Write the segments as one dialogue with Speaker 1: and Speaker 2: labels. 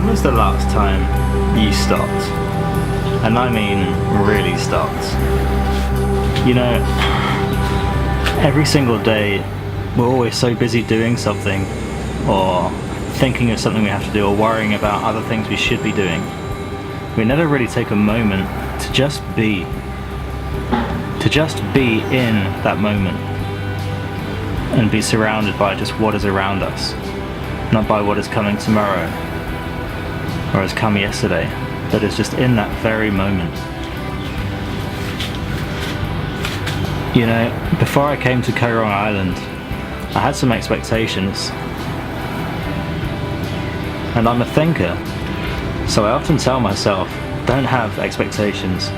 Speaker 1: When was the last time you stopped? And I mean really stopped. You know, every single day we're always so busy doing something, or thinking of something we have to do, or worrying about other things we should be doing. We never really take a moment to just be in that moment and be surrounded by just what is around us, not by what is coming tomorrow or has come yesterday, but is just in that very moment. You know, before I came to Koh Rong Island, I had some expectations, and I'm a thinker, so I often tell myself, don't have expectations.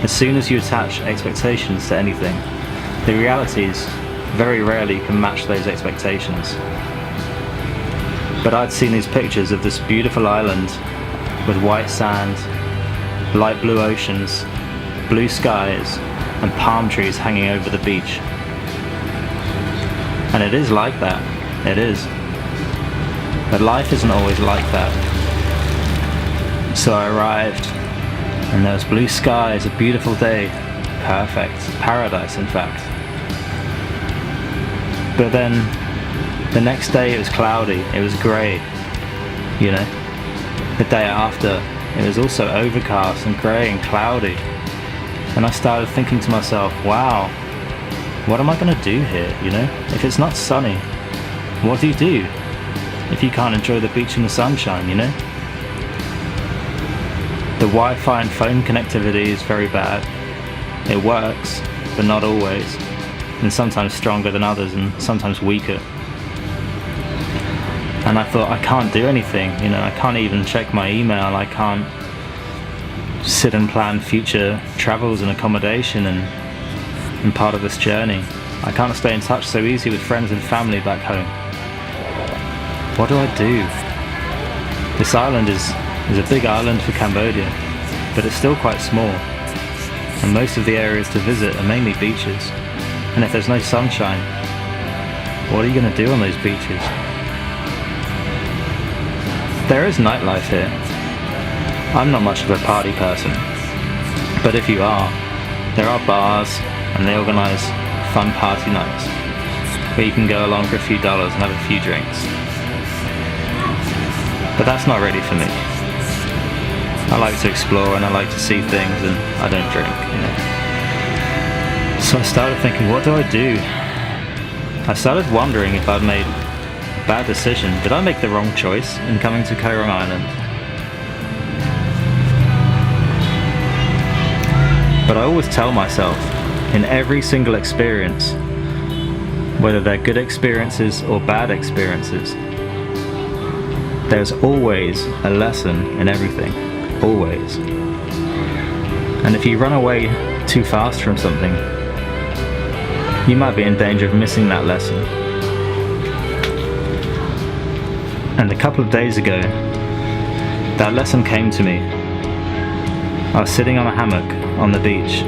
Speaker 1: As soon as you attach expectations to anything, the realities very rarely can match those expectations. But I'd seen these pictures of this beautiful island with white sand, light blue oceans, blue skies, and palm trees hanging over the beach. And it is like that, it is. But life isn't always like that. So I arrived, and there was blue skies, a beautiful day, perfect, paradise in fact. But then, the next day it was cloudy, it was grey, you know. The day after, it was also overcast and grey and cloudy. And I started thinking to myself, wow, what am I going to do here, you know? If it's not sunny, what do you do if you can't enjoy the beach in the sunshine, you know? The Wi-Fi and phone connectivity is very bad. It works, but not always, and sometimes stronger than others and sometimes weaker. And I thought, I can't do anything, you know, I can't even check my email, I can't sit and plan future travels and accommodation and part of this journey. I can't stay in touch so easy with friends and family back home. What do I do? This island is a big island for Cambodia, but it's still quite small, and most of the areas to visit are mainly beaches. And if there's no sunshine, what are you going to do on those beaches? There is nightlife here. I'm not much of a party person, but if you are, there are bars and they organise fun party nights where you can go along for a few dollars and have a few drinks. But that's not really for me. I like to explore and I like to see things, and I don't drink, you know. So I started thinking, what do I do? I started wondering if I'd made a bad decision. Did I make the wrong choice in coming to Koh Rong Island? But I always tell myself, in every single experience, whether they're good experiences or bad experiences, there's always a lesson in everything, always. And if you run away too fast from something, you might be in danger of missing that lesson. And a couple of days ago, that lesson came to me. I was sitting on a hammock on the beach.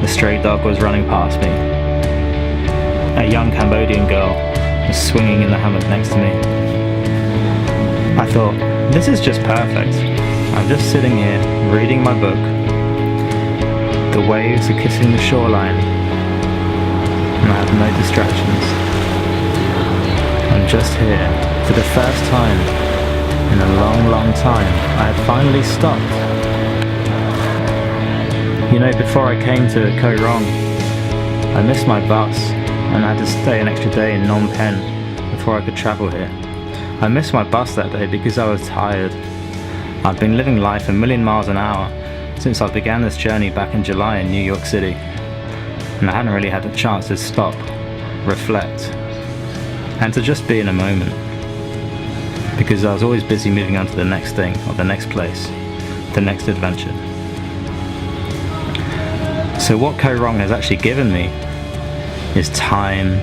Speaker 1: A stray dog was running past me. A young Cambodian girl was swinging in the hammock next to me. I thought, this is just perfect. I'm just sitting here, reading my book. The waves are kissing the shoreline, and I have no distractions. I'm just here. For the first time in a long, long time, I had finally stopped. You know, before I came to Koh Rong, I missed my bus and I had to stay an extra day in Phnom Penh before I could travel here. I missed my bus that day because I was tired. I've been living life a million miles an hour since I began this journey back in July in New York City, and I hadn't really had a chance to stop, reflect, and to just be in a moment, because I was always busy moving on to the next thing or the next place, the next adventure. So what Koh Rong has actually given me is time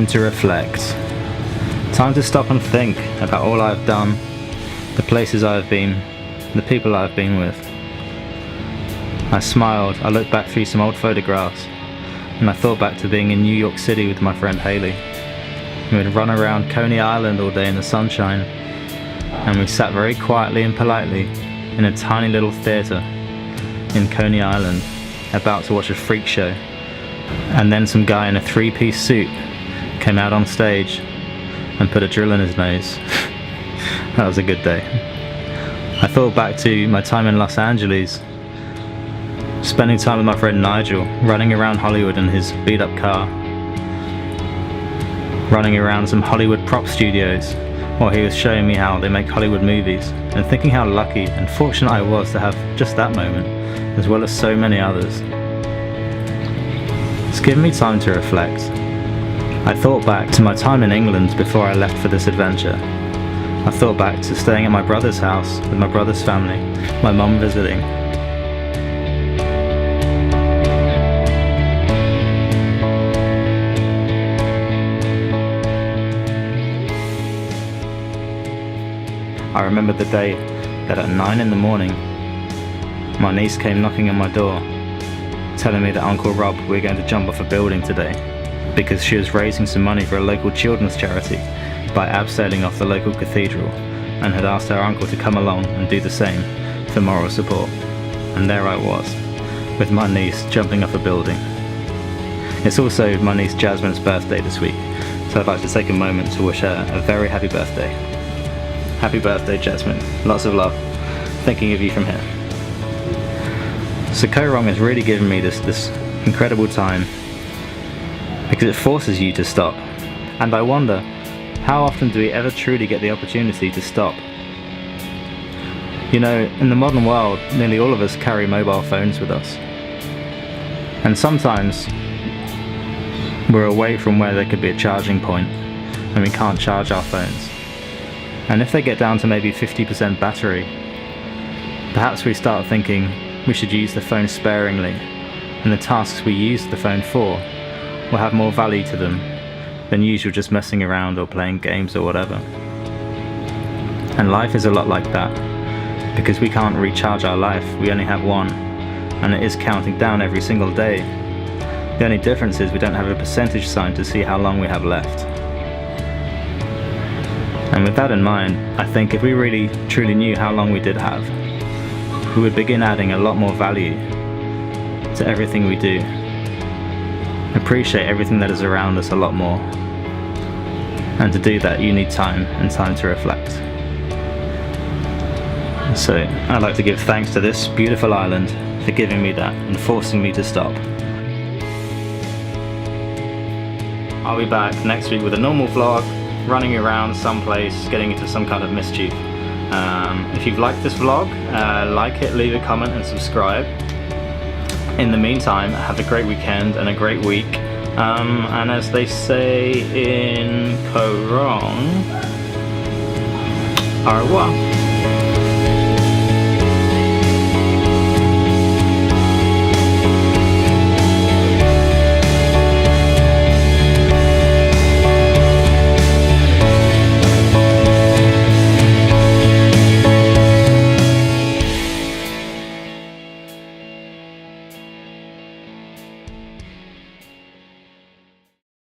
Speaker 1: to reflect, time to stop and think about all I've done, the places I've been, the people I've been with. I smiled, I looked back through some old photographs, and I thought back to being in New York City with my friend Haley. We would run around Coney Island all day in the sunshine, and we sat very quietly and politely in a tiny little theatre in Coney Island, about to watch a freak show. And then some guy in a three-piece suit came out on stage and put a drill in his nose. That was a good day. I thought back to my time in Los Angeles, spending time with my friend Nigel, running around Hollywood in his beat-up car, running around some Hollywood prop studios while he was showing me how they make Hollywood movies, and thinking how lucky and fortunate I was to have just that moment, as well as so many others. It's given me time to reflect. I thought back to my time in England before I left for this adventure. I thought back to staying at my brother's house with my brother's family, my mum visiting. I remember the day that at 9 in the morning, my niece came knocking on my door, telling me that Uncle Rob, we're going to jump off a building today, because she was raising some money for a local children's charity by abseiling off the local cathedral, and had asked her uncle to come along and do the same for moral support. And there I was, with my niece jumping off a building. It's also my niece Jasmine's birthday this week, so I'd like to take a moment to wish her a very happy birthday. Happy birthday, Jasmine. Lots of love. Thinking of you from here. So Koh Rong has really given me this incredible time, because it forces you to stop. And I wonder, how often do we ever truly get the opportunity to stop? You know, in the modern world, nearly all of us carry mobile phones with us. And sometimes we're away from where there could be a charging point, and we can't charge our phones. And if they get down to maybe 50% battery, perhaps we start thinking we should use the phone sparingly, and the tasks we use the phone for will have more value to them than usual just messing around or playing games or whatever. And life is a lot like that, because we can't recharge our life, we only have one, and it is counting down every single day. The only difference is we don't have a percentage sign to see how long we have left. And with that in mind, I think if we really truly knew how long we did have, we would begin adding a lot more value to everything we do. Appreciate everything that is around us a lot more. And to do that, you need time, and time to reflect. So I'd like to give thanks to this beautiful island for giving me that and forcing me to stop. I'll be back next week with a normal vlog, running around someplace, getting into some kind of mischief. If you've liked this vlog, like it, leave a comment and subscribe. In the meantime, have a great weekend and a great week. And as they say in Koh Rong, au revoir.